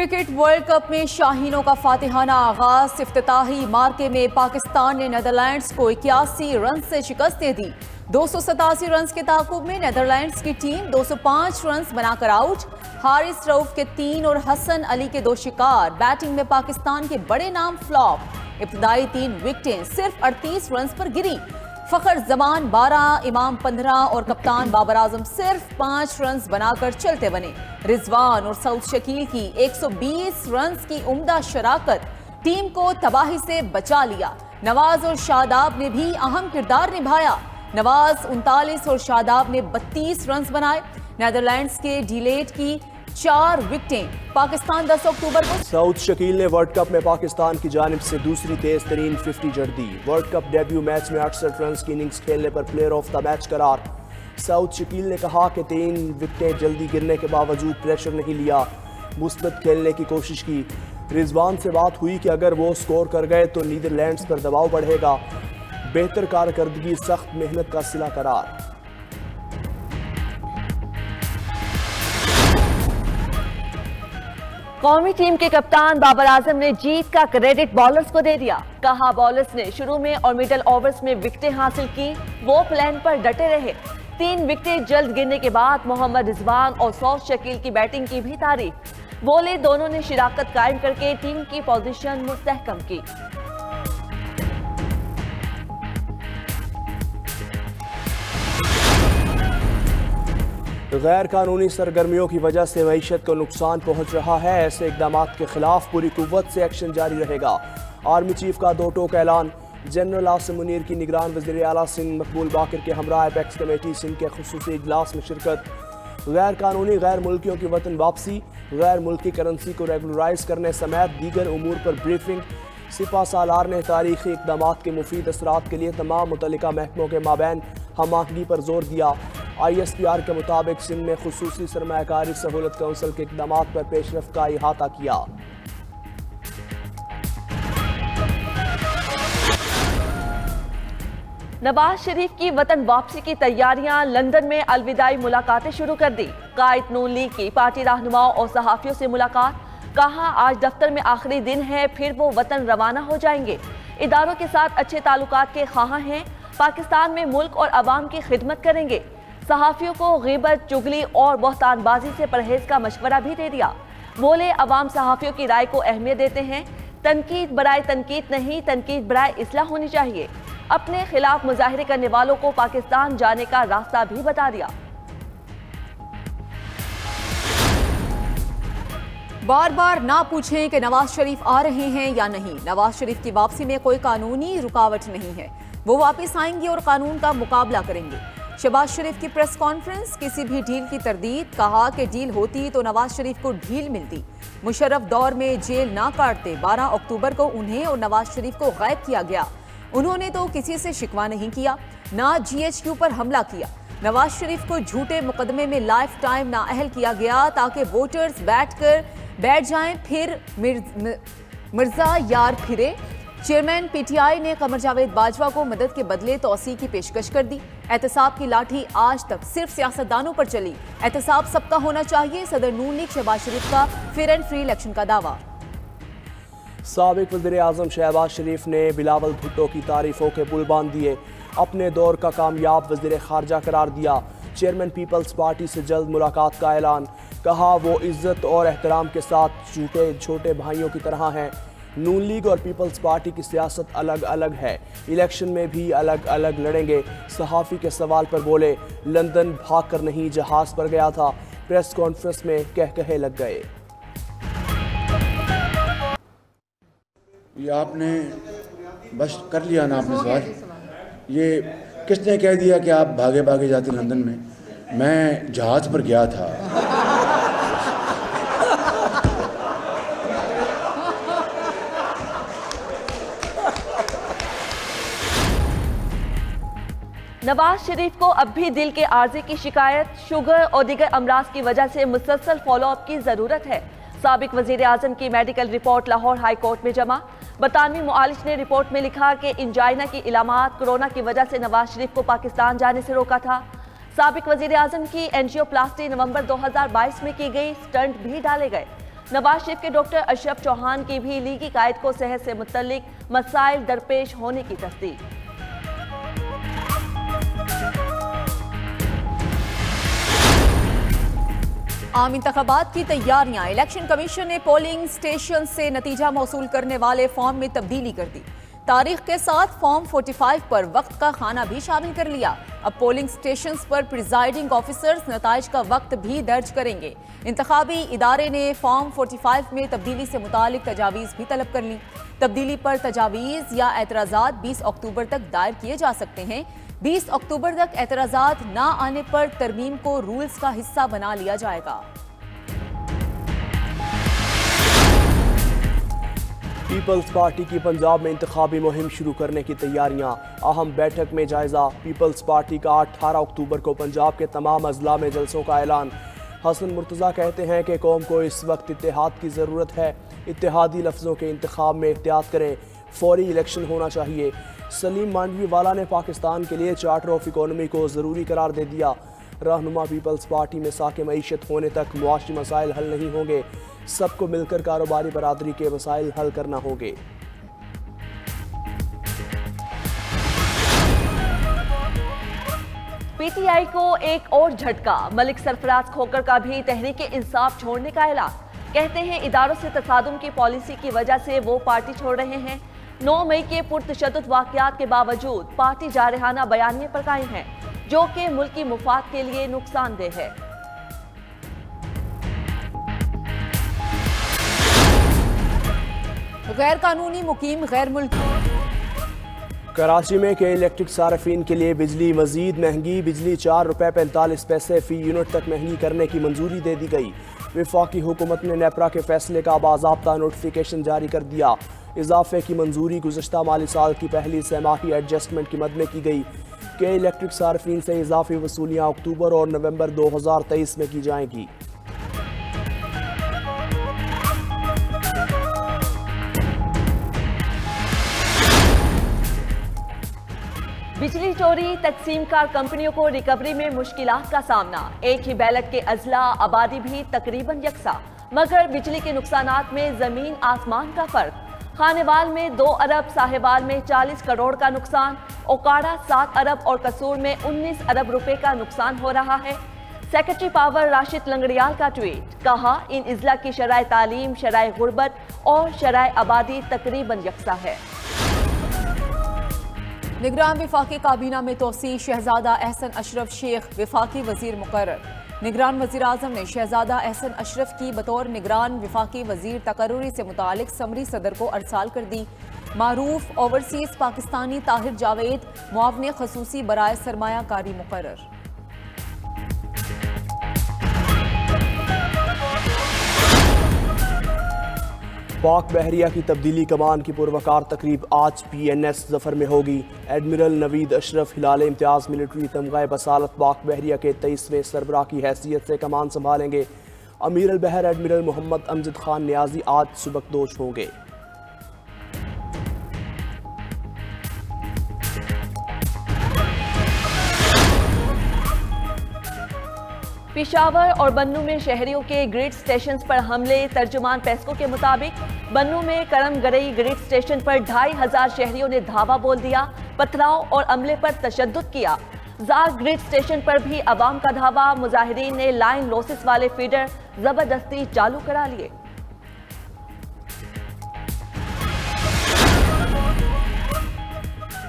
Cricket world cup में शाहीनों का फातिहाना आगाज। इफ्तिताही मार्के में पाकिस्तान ने नीदरलैंड्स को 81 रन से शिकस्त दे दी। 287 रन के ताकुब में नीदरलैंड्स की टीम 205 रन बनाकर आउट। हारिस रऊफ के 3 और हसन अली के 2 शिकार। बैटिंग में पाकिस्तान के बड़े नाम फ्लॉप। इब्तदाई 3 विकेटें सिर्फ 38 रन पर गिरी। फखर जमान 12, इमाम 15 और कप्तान बाबर आजम सिर्फ 5 रन बनाकर चलते बने। रिजवान और सऊद शकील की 120 रन की उम्दा शराकत टीम को तबाही से बचा लिया। नवाज और शादाब ने भी अहम किरदार निभाया। नवाज 39 और शादाब ने 32 रन बनाए। नीदरलैंड्स के डिलेट की 4 विकेटें। पाकिस्तान 10 अक्टूबर को सऊद शकील ने वर्ल्ड कप में पाकिस्तान की जानिब से दूसरी तेज तरीन 50 जड़ दी। वर्ल्ड कप डेब्यू मैच में 68 रन की इनिंग्स खेलने पर प्लेयर ऑफ द मैच करार। सऊद शकील ने कहा कि 3 विकेटें जल्दी गिरने के बावजूद प्रेशर नहीं लिया, मुस्बत खेलने की कोशिश की। रिजवान से बात हुई कि अगर वो स्कोर कर गए तो नीदरलैंड्स पर दबाव बढ़ेगा। बेहतर कारकर्दगी सख्त मेहनत का सिला करार। कौमी टीम के कप्तान बाबर आजम ने जीत का क्रेडिट बॉलर्स को दे दिया। कहा बॉलर्स ने शुरू में और मिडल ओवर्स में विकेटें हासिल की, वो प्लान पर डटे रहे। 3 विकेटें जल्द गिरने के बाद मोहम्मद रिजवान और सऊद शकील की बैटिंग की भी तारीफ। बोले दोनों ने शिराकत कायम करके टीम की पोजीशन मुस्तहकम की। गैर कानूनी सरगर्मियों की वजह से मईशत को नुकसान पहुंच रहा है। ऐसे इकदाम के खिलाफ पूरी कुव्वत से एक्शन जारी रहेगा। आर्मी चीफ का 2 टोक ऐलान। जनरल आसिम मुनीर की निगरान वज़ीर आला सिंध मकबूल बाकर के हमरा एपेक्स कमेटी सिंध के खुसूसी इजलास में शिरकत। गैर कानूनी गैर मुल्कियों की वतन वापसी, गैर मुल्की करेंसी को रेगुलराइज करने समेत दीगर उमूर पर ब्रीफिंग। सिपा सालार ने तारीखी इकदाम के मुफीद असरात के लिए तमाम मुतल्लिका महकमों के माबैन हम-आहंगी पर जोर दिया। ISPR के मुताबिक सिंध में खुसूसी सरमायाकारी सहूलत काउंसिल के इकदाम पर पेशरफ्त का इहाता किया। नवाज शरीफ की वतन वापसी की तैयारियां। लंदन में अलविदाई मुलाकातें शुरू कर दी। कायद नून लीग की पार्टी रहनुमाओं और सहाफियों से मुलाकात। कहा आज दफ्तर में आखिरी दिन है, फिर वो वतन रवाना हो जाएंगे। इदारों के साथ अच्छे ताल्लुकात के ख्वाह हैं। पाकिस्तान में मुल्क और अवाम की खिदमत करेंगे। सहाफियों को ग़ीबत, चुगली और बहतानबाजी से परहेज का मशवरा भी दे दिया। बोले अवाम सहाफियों की राय को अहमियत देते हैं। तनकीद बराए तनकीद नहीं, तनकीद बराए इस्लाह होनी चाहिए। अपने खिलाफ मुजाहिरे करने वालों को पाकिस्तान जाने का रास्ता भी बता दिया। बार बार ना पूछें कि नवाज शरीफ आ रहे हैं या नहीं। नवाज शरीफ की वापसी में कोई कानूनी रुकावट नहीं है। वो वापस आएंगे और कानून का मुकाबला करेंगे। शहबाज शरीफ की प्रेस कॉन्फ्रेंस। किसी भी डील की तरदीद। कहा कि डील होती तो नवाज शरीफ को ढील मिलती। मुशर्रफ दौर में जेल ना काटते। 12 अक्टूबर को उन्हें और नवाज शरीफ को गायब किया गया। उन्होंने तो किसी से शिकवा नहीं किया, ना GHQ पर हमला किया। नवाज शरीफ को झूठे मुकदमे में लाइफ टाइम नाअहल किया गया ताकि वोटर्स बैठ जाएं, फिर मिर्जा यार फिरे। चेयरमैन PTI ने कमर जावेद बाजवा को मदद के बदले तौसी की पेशकश कर दी। एहतसाब की लाठी आज तक सिर्फ सियासतदानों पर चली। एहतसाब सबका होना चाहिए। सदर नून लीग शहबाज शरीफ का फेयर एंड फ्री इलेक्शन का दावा। साबिक वज़ीर आज़म शहबाज शरीफ ने बिलावल भुट्टो की तारीफों के पुल बांध दिए। अपने दौर का कामयाब वज़ीर खारजा करार दिया। चेयरमैन पीपल्स पार्टी से जल्द मुलाकात का ऐलान। कहा वो इज्जत और एहतराम के साथ छोटे भाइयों की तरह हैं। नून लीग और पीपल्स पार्टी की सियासत अलग अलग है, इलेक्शन में भी अलग अलग लड़ेंगे। सहाफ़ी के सवाल पर बोले लंदन भाग कर नहीं, जहाज़ पर गया था। प्रेस कॉन्फ्रेंस में कहे लग गए। ये आपने बस कर लिया ना आपने सवाल। ये किसने कह दिया कि आप भागे भागे जाते लंदन में? मैं जहाज़ पर गया था। नवाज शरीफ को अब भी दिल के आर्जे की शिकायत, शुगर और दीगर अमराज की वजह से मुसलसल फॉलोअप की जरूरत है। साबिक वजीर आजम की medical report Lahore high court में जमा। बरतानवी मुआलिज ने रिपोर्ट में लिखा कि इंजाइना की इलामात कोरोना की वजह से नवाज शरीफ को पाकिस्तान जाने से रोका था। साबिक वजीर आजम की एंजियोप्लास्टी नवंबर 2022 में की गई, स्टंट भी डाले गए। नवाज शरीफ के डॉक्टर अशरफ चौहान की भी लीगी कायद को सेहत से मुतल्लिक मसाइल दरपेश होने की तस्दीक। आम इंतखाबात की तैयारियां। इलेक्शन कमीशन ने पोलिंग स्टेशन से नतीजा मौसूल करने वाले फॉर्म में तब्दीली कर दी। तारीख के साथ फॉर्म 45 पर वक्त का खाना भी शामिल कर लिया। अब पोलिंग स्टेशंस पर प्रिजाइडिंग ऑफिसर्स नताइज का वक्त भी दर्ज करेंगे। इंतखाबी इदारे ने फॉर्म 45 में तब्दीली से मुतालिक तजावीज़ भी तलब कर ली। तब्दीली पर तजावीज़ या एतराज़ात 20 अक्टूबर तक दायर किए जा सकते हैं। 20 अक्टूबर तक एतराज़ात ना आने पर तरमीम को रूल्स का हिस्सा बना लिया जाएगा। पीपल्स पार्टी की पंजाब में इंतखाबी मुहिम शुरू करने की तैयारियां। अहम बैठक में जायजा। पीपल्स पार्टी का 18 अक्टूबर को पंजाब के तमाम अजला में जलसों का ऐलान। हसन मुर्तज़ा कहते हैं कि कौम को इस वक्त इत्तेहाद की ज़रूरत है। इत्तेहादी लफ्ज़ों के इंतखाब में एहतियात करें। फौरी इलेक्शन होना चाहिए। सलीम मांडवी वाला ने पाकिस्तान के लिए चार्टर ऑफ इकोनॉमी को ज़रूरी करार दे दिया। रहनुमा पीपल्स पार्टी में साके मईशत होने तक मुआशी मसाइल हल नहीं होंगे। सबको मिलकर कारोबारी बरादरी के मसाइल हल करना होंगे। पीटीआई को एक और झटका। मलिक सरफराज खोकर का भी तहरीक इंसाफ छोड़ने का ऐलान। कहते हैं इदारों से तसादुम की पॉलिसी की वजह से वो पार्टी छोड़ रहे हैं। 9 मई के पुरतशद्दुद वाक़यात के बावजूद पार्टी जारहाना बयानिए पर कायम है, जो कि मुल्की मुफाद के लिए नुकसानदेह है। गैर कानूनी मुकीम गैर मुल्की। कराची में के इलेक्ट्रिक सार्फिन के लिए बिजली मजीद महंगी। बिजली 4 रुपये 45 पैसे फी यूनिट तक महंगी करने की मंजूरी दे दी गई। वफाकी हुकूमत ने नेपरा के फैसले का बाज़ाब्ता नोटिफिकेशन जारी कर दिया। इजाफे की मंजूरी गुज़श्ता माली साल की पहली सहमाही एडजस्टमेंट की मद में की गई। के इलेक्ट्रिक सार्फिन से इजाफी वसूलियाँ अक्टूबर और नवंबर 2023 में की जाएंगी। बिजली चोरी, तकसीम कार कंपनियों को रिकवरी में मुश्किलात का सामना। एक ही बैलेट के अजला आबादी भी तकरीबन यकसा, मगर बिजली के नुकसानात में जमीन आसमान का फर्क। खानेवाल में 2 अरब, साहेवाल में 40 करोड़ का नुकसान, ओकाड़ा 7 अरब और कसूर में 19 अरब रुपए का नुकसान हो रहा है। सेक्रेटरी पावर राशिद लंगड़ियाल का ट्वीट, कहा इन इजला की शराय तालीम, शराय गुर्बत और शराय आबादी तकरीबन यकसा है। निगरान वफाकी काबीना में तोसी। शहजादा एहसन अशरफ शेख वफाकी वजीर मुकर्रर। निगरान वजीर आजम ने शहजादा एहसन अशरफ की बतौर निगरान वफाकी वजीर तकर्रुरी से मुतालिक समरी सदर को अरसाल कर दी। मारूफ ओवरसीज पाकिस्तानी ताहिर जावेद मुआवने खसूसी बराए सरमायाकारी मुकर्रर। पाक बहरिया की तब्दीली कमान की पुरवकार तकरीब आज PNS जफर में होगी। एडमिरल नवीद अशरफ हिलाल इम्तियाज़ मिलिट्री तमगा बसालत पाक बहरिया के 23वें सरबराह की हैसियत से कमान संभालेंगे। अमीर अल बहर एडमिरल मोहम्मद अमजद खान नियाजी आज सुबकदोश होंगे। पेशावर और बन्नू में शहरियों के ग्रिड स्टेशन पर हमले। तर्जुमान पेस्को के मुताबिक बन्नू में करमगरई ग्रिड स्टेशन पर 2500 शहरियों ने धावा बोल दिया, पथराव और अमले पर तशद्दुद किया। जार ग्रिड स्टेशन पर भी अवाम का धावा। मुजाहिरीन ने लाइन लॉसेस वाले फीडर जबरदस्ती चालू करा लिए।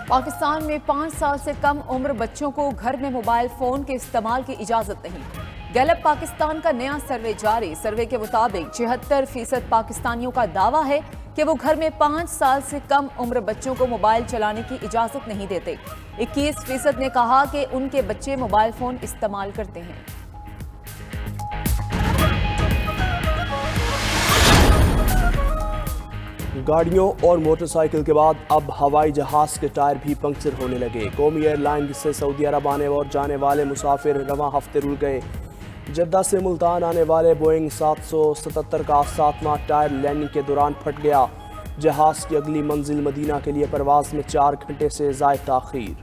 पाकिस्तान में 5 साल से कम उम्र बच्चों को घर में मोबाइल फोन के इस्तेमाल की इजाजत नहीं। गैलप पाकिस्तान का नया सर्वे जारी। सर्वे के मुताबिक 76% पाकिस्तानियों का दावा है कि वो घर में 5 साल से कम उम्र बच्चों को मोबाइल चलाने की इजाजत नहीं देते। 21% ने कहा कि उनके बच्चे मोबाइल फोन इस्तेमाल करते हैं। गाड़ियों और मोटरसाइकिल के बाद अब हवाई जहाज के टायर भी पंक्चर होने लगे। कौमी एयरलाइन से सऊदी अरब आने और जाने वाले मुसाफिर रवां हफ्ते रुक गए। जद्दा से मुल्तान आने वाले बोइंग 777 का 7वां टायर लैंडिंग के दौरान फट गया। जहाज की अगली मंजिल मदीना के लिए परवाज में 4 घंटे से ज़ायद ताख़ीर।